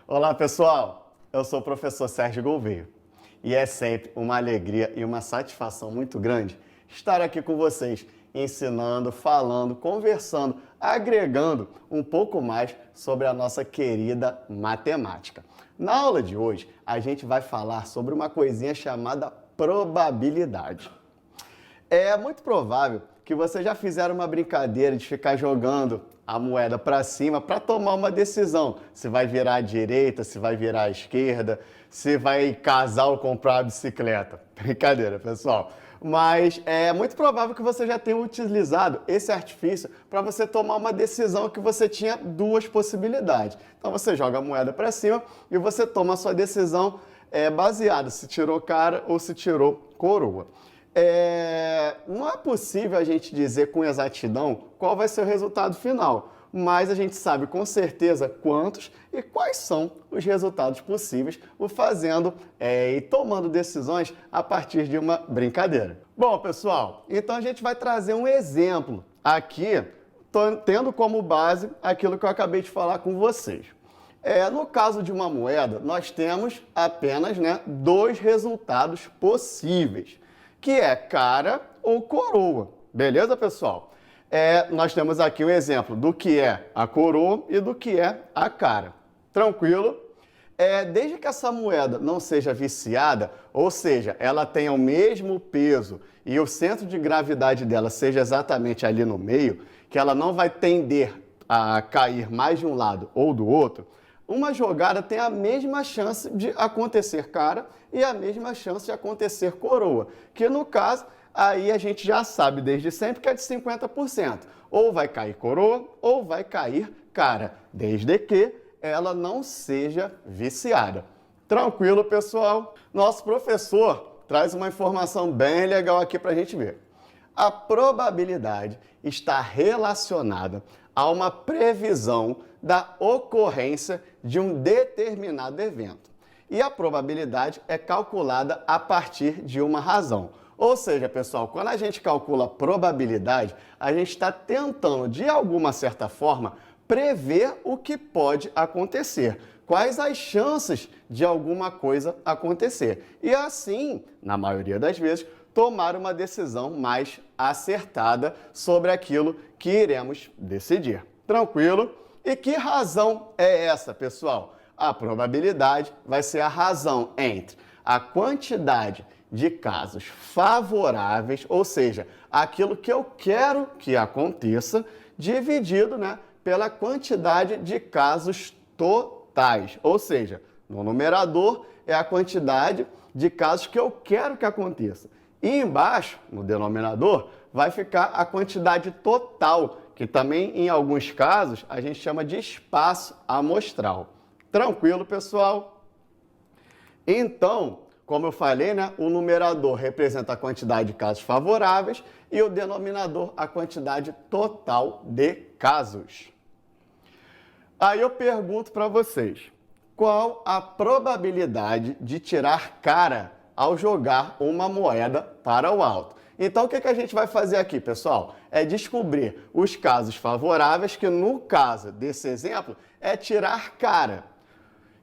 Olá, pessoal! Eu sou o professor Sérgio Gouveia e é sempre uma alegria e uma satisfação muito grande estar aqui com vocês, ensinando, falando, conversando, agregando um pouco mais sobre a nossa querida matemática. Na aula de hoje, a gente vai falar sobre uma coisinha chamada probabilidade. É muito provável que vocês já fizeram uma brincadeira de ficar jogando a moeda para cima para tomar uma decisão. Se vai virar à direita, se vai virar à esquerda, se vai casar ou comprar uma bicicleta. Brincadeira, pessoal. Mas é muito provável que você já tenha utilizado esse artifício para você tomar uma decisão que você tinha duas possibilidades. Então você joga a moeda para cima e você toma a sua decisão baseada se tirou cara ou se tirou coroa. Não é possível a gente dizer com exatidão qual vai ser o resultado final, mas a gente sabe com certeza quantos e quais são os resultados possíveis, o fazendo e tomando decisões a partir de uma brincadeira. Bom, pessoal, então a gente vai trazer um exemplo aqui, tendo como base aquilo que eu acabei de falar com vocês. No caso de uma moeda, nós temos apenas dois resultados possíveis, que é cara ou coroa. Beleza, pessoal? Nós temos aqui um exemplo do que é a coroa e do que é a cara. Tranquilo? Desde que essa moeda não seja viciada, ou seja, ela tenha o mesmo peso e o centro de gravidade dela seja exatamente ali no meio, que ela não vai tender a cair mais de um lado ou do outro, uma jogada tem a mesma chance de acontecer cara e a mesma chance de acontecer coroa, que no caso, aí a gente já sabe desde sempre que é de 50%. Ou vai cair coroa ou vai cair cara, desde que ela não seja viciada. Tranquilo, pessoal? Nosso professor traz uma informação bem legal aqui para a gente ver. A probabilidade está relacionada a uma previsão da ocorrência de um determinado evento. E a probabilidade é calculada a partir de uma razão. Ou seja, pessoal, quando a gente calcula a probabilidade, a gente está tentando, de alguma certa forma, prever o que pode acontecer. Quais as chances de alguma coisa acontecer. E assim, na maioria das vezes, tomar uma decisão mais acertada sobre aquilo que iremos decidir. Tranquilo? E que razão é essa, pessoal? A probabilidade vai ser a razão entre a quantidade de casos favoráveis, ou seja, aquilo que eu quero que aconteça, dividido pela quantidade de casos totais. Ou seja, no numerador é a quantidade de casos que eu quero que aconteça. E embaixo, no denominador, vai ficar a quantidade total, que também, em alguns casos, a gente chama de espaço amostral. Tranquilo, pessoal? Então, como eu falei, o numerador representa a quantidade de casos favoráveis e o denominador a quantidade total de casos. Aí eu pergunto para vocês, qual a probabilidade de tirar cara ao jogar uma moeda para o alto? Então, o que a gente vai fazer aqui, pessoal? É descobrir os casos favoráveis, que no caso desse exemplo é tirar cara.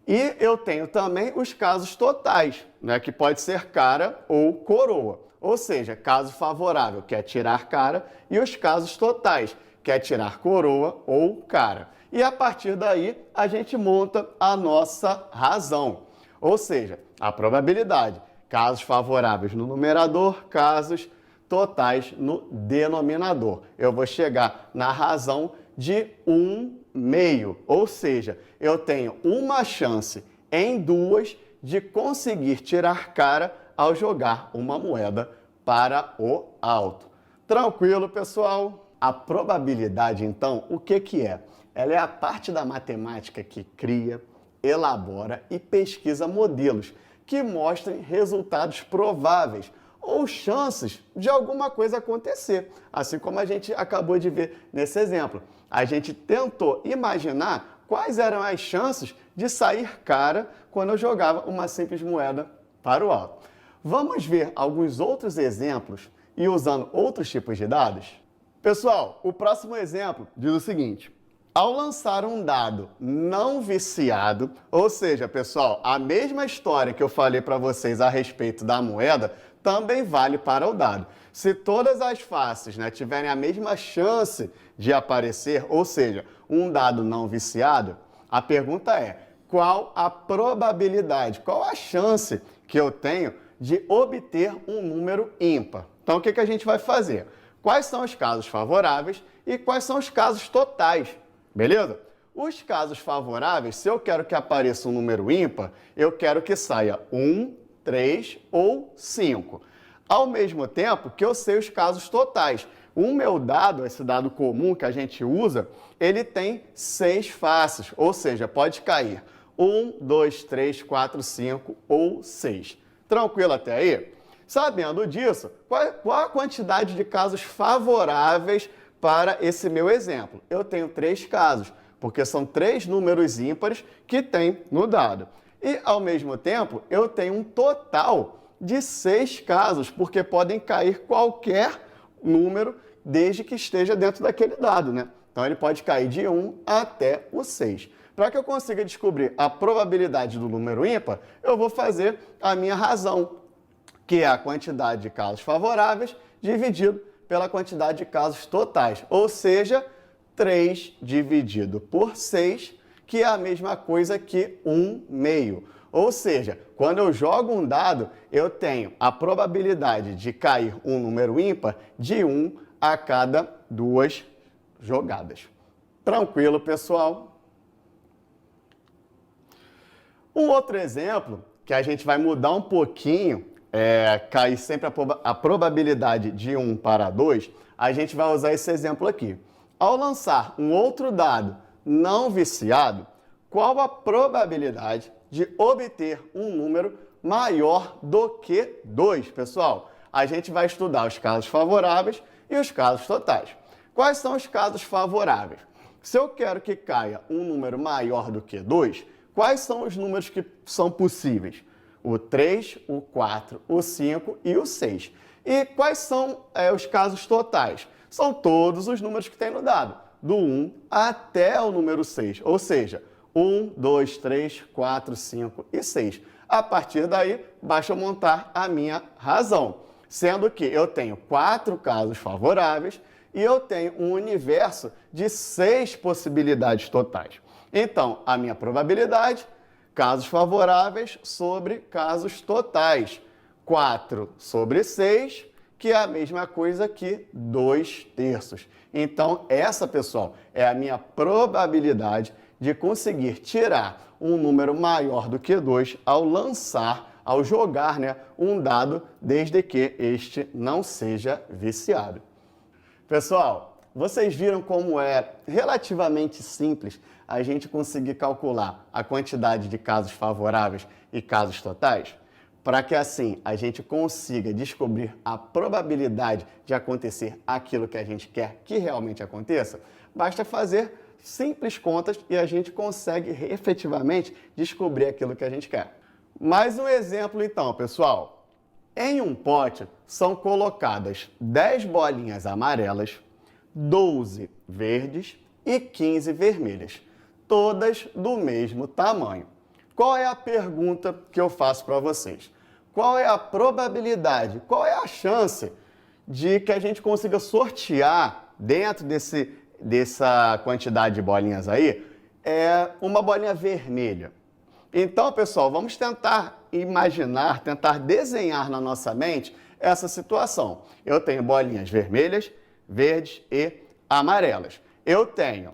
E eu tenho também os casos totais, que pode ser cara ou coroa. Ou seja, caso favorável, que é tirar cara, e os casos totais, que é tirar coroa ou cara. E a partir daí, a gente monta a nossa razão. Ou seja, a probabilidade. Casos favoráveis no numerador, casos totais no denominador. Eu vou chegar na razão de 1/2, ou seja, eu tenho uma chance em duas de conseguir tirar cara ao jogar uma moeda para o alto. Tranquilo, pessoal? A probabilidade, então, o que é? Ela é a parte da matemática que cria, elabora e pesquisa modelos que mostrem resultados prováveis ou chances de alguma coisa acontecer, assim como a gente acabou de ver nesse exemplo. A gente tentou imaginar quais eram as chances de sair cara quando eu jogava uma simples moeda para o alto. Vamos ver alguns outros exemplos e usando outros tipos de dados? Pessoal, o próximo exemplo diz o seguinte: Ao lançar um dado não viciado, ou seja, pessoal, a mesma história que eu falei para vocês a respeito da moeda também vale para o dado. Se todas as faces, né, tiverem a mesma chance de aparecer, ou seja, um dado não viciado, a pergunta é: qual a probabilidade, qual a chance que eu tenho de obter um número ímpar? Então, o que a gente vai fazer? Quais são os casos favoráveis e quais são os casos totais? Beleza? Os casos favoráveis, se eu quero que apareça um número ímpar, eu quero que saia 1, 3 ou 5. Ao mesmo tempo que eu sei os casos totais. O meu dado, esse dado comum que a gente usa, ele tem 6 faces, ou seja, pode cair 1, 2, 3, 4, 5 ou 6. Tranquilo até aí? Sabendo disso, qual a quantidade de casos favoráveis para esse meu exemplo? Eu tenho 3 casos, porque são 3 números ímpares que tem no dado. E, ao mesmo tempo, eu tenho um total de 6 casos, porque podem cair qualquer número desde que esteja dentro daquele dado, né? Então, ele pode cair de 1 até o 6. Para que eu consiga descobrir a probabilidade do número ímpar, eu vou fazer a minha razão, que é a quantidade de casos favoráveis dividido pela quantidade de casos totais, ou seja, 3 dividido por 6, que é a mesma coisa que 1/2. Ou seja, quando eu jogo um dado, eu tenho a probabilidade de cair um número ímpar de 1 a cada 2 jogadas. Tranquilo, pessoal? Um outro exemplo, que a gente vai mudar um pouquinho, cair sempre a probabilidade de 1 para 2, a gente vai usar esse exemplo aqui. Ao lançar um outro dado não viciado, qual a probabilidade de obter um número maior do que 2? Pessoal, a gente vai estudar os casos favoráveis e os casos totais. Quais são os casos favoráveis? Se eu quero que caia um número maior do que 2, quais são os números que são possíveis? O 3, o 4, o 5 e o 6. E quais são os casos totais? São todos os números que tem no dado, do 1 até o número 6, ou seja, 1, 2, 3, 4, 5 e 6. A partir daí, basta eu montar a minha razão, sendo que eu tenho 4 casos favoráveis e eu tenho um universo de 6 possibilidades totais. Então, a minha probabilidade: casos favoráveis sobre casos totais. 4 sobre 6, que é a mesma coisa que 2/3. Então, essa, pessoal, é a minha probabilidade de conseguir tirar um número maior do que 2 ao lançar, ao jogar, né, um dado, desde que este não seja viciado. Pessoal, vocês viram como é relativamente simples a gente conseguir calcular a quantidade de casos favoráveis e casos totais? Para que assim a gente consiga descobrir a probabilidade de acontecer aquilo que a gente quer que realmente aconteça, basta fazer simples contas e a gente consegue efetivamente descobrir aquilo que a gente quer. Mais um exemplo então, pessoal. Em um pote são colocadas 10 bolinhas amarelas, 12 verdes e 15 vermelhas, todas do mesmo tamanho. Qual é a pergunta que eu faço para vocês? Qual é a probabilidade, qual é a chance de que a gente consiga sortear dentro dessa quantidade de bolinhas aí uma bolinha vermelha? Então, pessoal, vamos tentar imaginar, tentar desenhar na nossa mente essa situação. Eu tenho bolinhas vermelhas, verdes e amarelas. Eu tenho,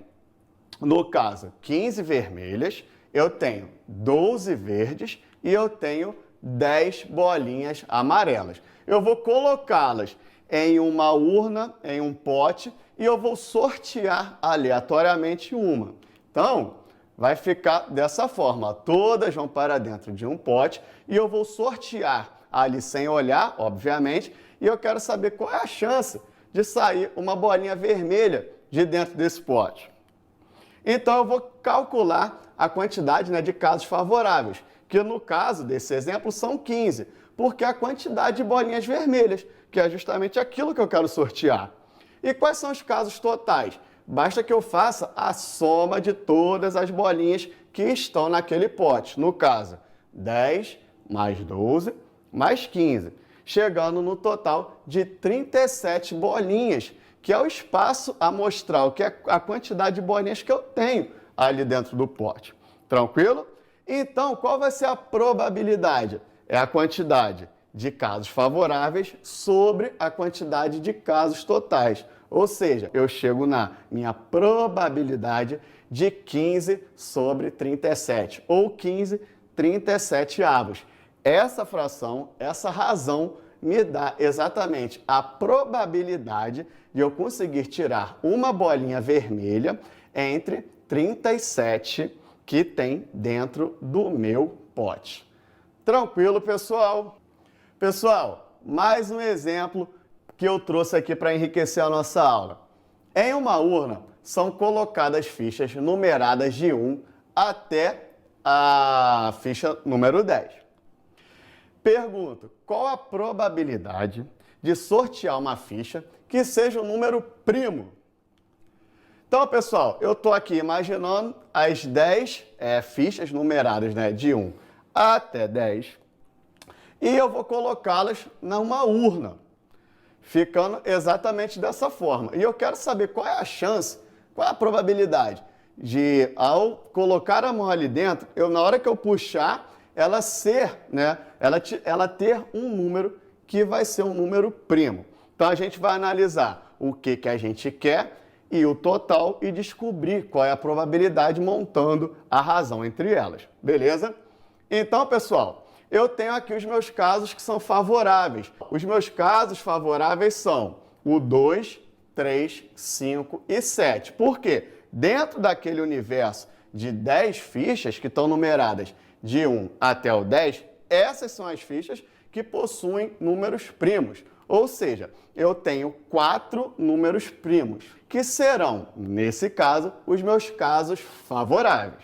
no caso, 15 vermelhas, eu tenho 12 verdes e eu tenho 10 bolinhas amarelas. Eu vou colocá-las em uma urna, em um pote, e eu vou sortear aleatoriamente uma. Então, vai ficar dessa forma. Todas vão para dentro de um pote e eu vou sortear ali sem olhar, obviamente, e eu quero saber qual é a chance de sair uma bolinha vermelha de dentro desse pote. Então, eu vou calcular a quantidade, né, de casos favoráveis, que no caso desse exemplo são 15, porque é a quantidade de bolinhas vermelhas, que é justamente aquilo que eu quero sortear. E quais são os casos totais? Basta que eu faça a soma de todas as bolinhas que estão naquele pote. No caso, 10 mais 12 mais 15, chegando no total de 37 bolinhas, que é o espaço amostral, que é a quantidade de bolinhas que eu tenho ali dentro do pote. Tranquilo? Então, qual vai ser a probabilidade? É a quantidade de casos favoráveis sobre a quantidade de casos totais. Ou seja, eu chego na minha probabilidade de 15 sobre 37, ou 15 37avos. Essa fração, essa razão, me dá exatamente a probabilidade de eu conseguir tirar uma bolinha vermelha entre 37 que tem dentro do meu pote. Tranquilo, pessoal? Pessoal, mais um exemplo que eu trouxe aqui para enriquecer a nossa aula. Em uma urna são colocadas fichas numeradas de 1 até a ficha número 10. Pergunto, qual a probabilidade de sortear uma ficha que seja um número primo? Então, pessoal, eu estou aqui imaginando as 10 fichas numeradas, né, de 1 até 10, e eu vou colocá-las numa urna, ficando exatamente dessa forma. E eu quero saber qual é a chance, qual é a probabilidade de, ao colocar a mão ali dentro, na hora que eu puxar, ela ser, né, ela ter um número que vai ser um número primo. Então a gente vai analisar o que a gente quer e o total e descobrir qual é a probabilidade montando a razão entre elas. Beleza? Então, pessoal, eu tenho aqui os meus casos que são favoráveis. Os meus casos favoráveis são o 2, 3, 5 e 7. Por quê? Dentro daquele universo de 10 fichas que estão numeradas de 1 até o 10, essas são as fichas que possuem números primos. Ou seja, eu tenho 4 números primos, que serão, nesse caso, os meus casos favoráveis.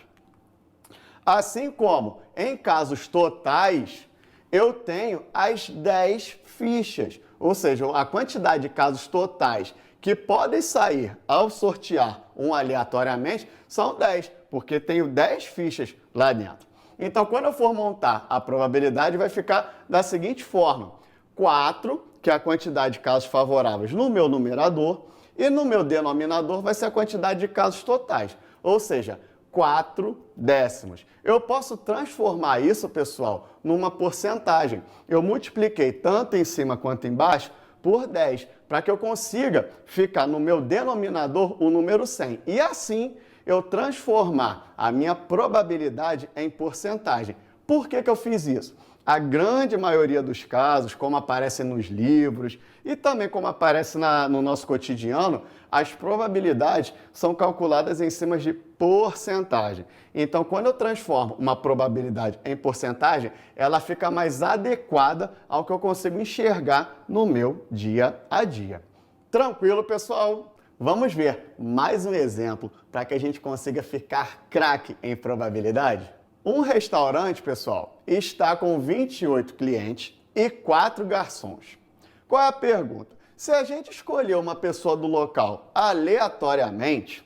Assim como, em casos totais, eu tenho as 10 fichas, ou seja, a quantidade de casos totais que podem sair ao sortear um aleatoriamente são 10, porque tenho 10 fichas lá dentro. Então, quando eu for montar a probabilidade, vai ficar da seguinte forma: 4, que é a quantidade de casos favoráveis no meu numerador, e no meu denominador vai ser a quantidade de casos totais, ou seja, 4 décimos. Eu posso transformar isso, pessoal, numa porcentagem. Eu multipliquei tanto em cima quanto embaixo por 10, para que eu consiga ficar no meu denominador o número 100. E assim eu transformar a minha probabilidade em porcentagem. Por que eu fiz isso? A grande maioria dos casos, como aparece nos livros e também como aparece no nosso cotidiano, as probabilidades são calculadas em cima de porcentagem. Então, quando eu transformo uma probabilidade em porcentagem, ela fica mais adequada ao que eu consigo enxergar no meu dia a dia. Tranquilo, pessoal? Vamos ver mais um exemplo para que a gente consiga ficar craque em probabilidade? Um restaurante, pessoal, está com 28 clientes e 4 garçons. Qual é a pergunta? Se a gente escolher uma pessoa do local aleatoriamente,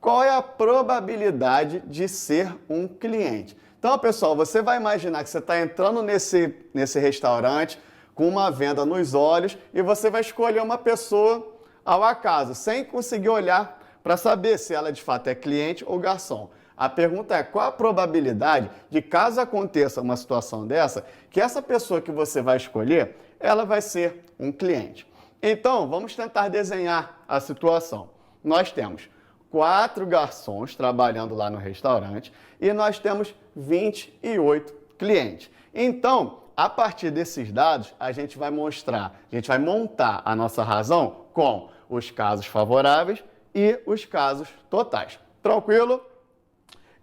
qual é a probabilidade de ser um cliente? Então, pessoal, você vai imaginar que você está entrando nesse restaurante com uma venda nos olhos e você vai escolher uma pessoa ao acaso, sem conseguir olhar para saber se ela de fato é cliente ou garçom. A pergunta é: qual a probabilidade de, caso aconteça uma situação dessa, que essa pessoa que você vai escolher, ela vai ser um cliente? Então, vamos tentar desenhar a situação. Nós temos 4 garçons trabalhando lá no restaurante e nós temos 28 clientes. Então, a partir desses dados, a gente vai montar a nossa razão com os casos favoráveis e os casos totais. Tranquilo?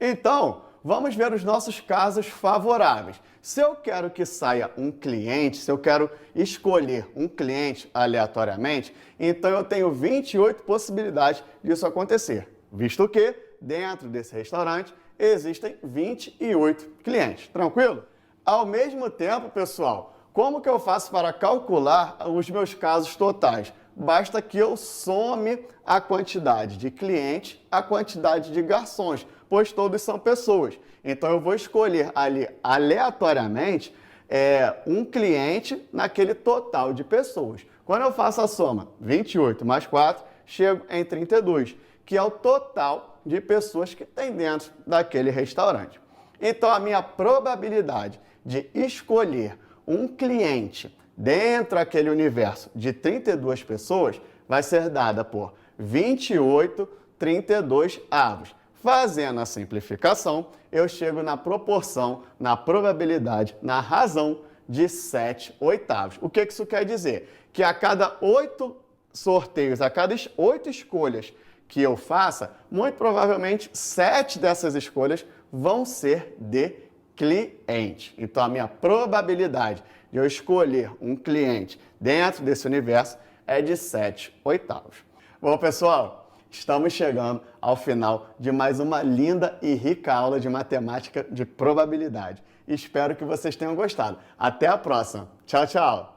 Então, vamos ver os nossos casos favoráveis. Se eu quero que saia um cliente, se eu quero escolher um cliente aleatoriamente, então eu tenho 28 possibilidades disso acontecer, visto que dentro desse restaurante existem 28 clientes. Tranquilo? Ao mesmo tempo, pessoal, como que eu faço para calcular os meus casos totais? basta que eu some a quantidade de clientes, a quantidade de garçons, pois todos são pessoas. Então eu vou escolher ali aleatoriamente um cliente naquele total de pessoas. Quando eu faço a soma 28 mais 4, chego em 32, que é o total de pessoas que tem dentro daquele restaurante. Então a minha probabilidade de escolher um cliente dentro daquele universo de 32 pessoas vai ser dada por 28 32 avos. Fazendo a simplificação, eu chego na proporção, na probabilidade, na razão de 7 oitavos. O que isso quer dizer? Que a cada 8 sorteios, a cada 8 escolhas que eu faça, muito provavelmente 7 dessas escolhas vão ser de cliente. Então, a minha probabilidade de eu escolher um cliente dentro desse universo é de 7 oitavos. Bom, pessoal, estamos chegando ao final de mais uma linda e rica aula de matemática de probabilidade. Espero que vocês tenham gostado. Até a próxima. Tchau, tchau!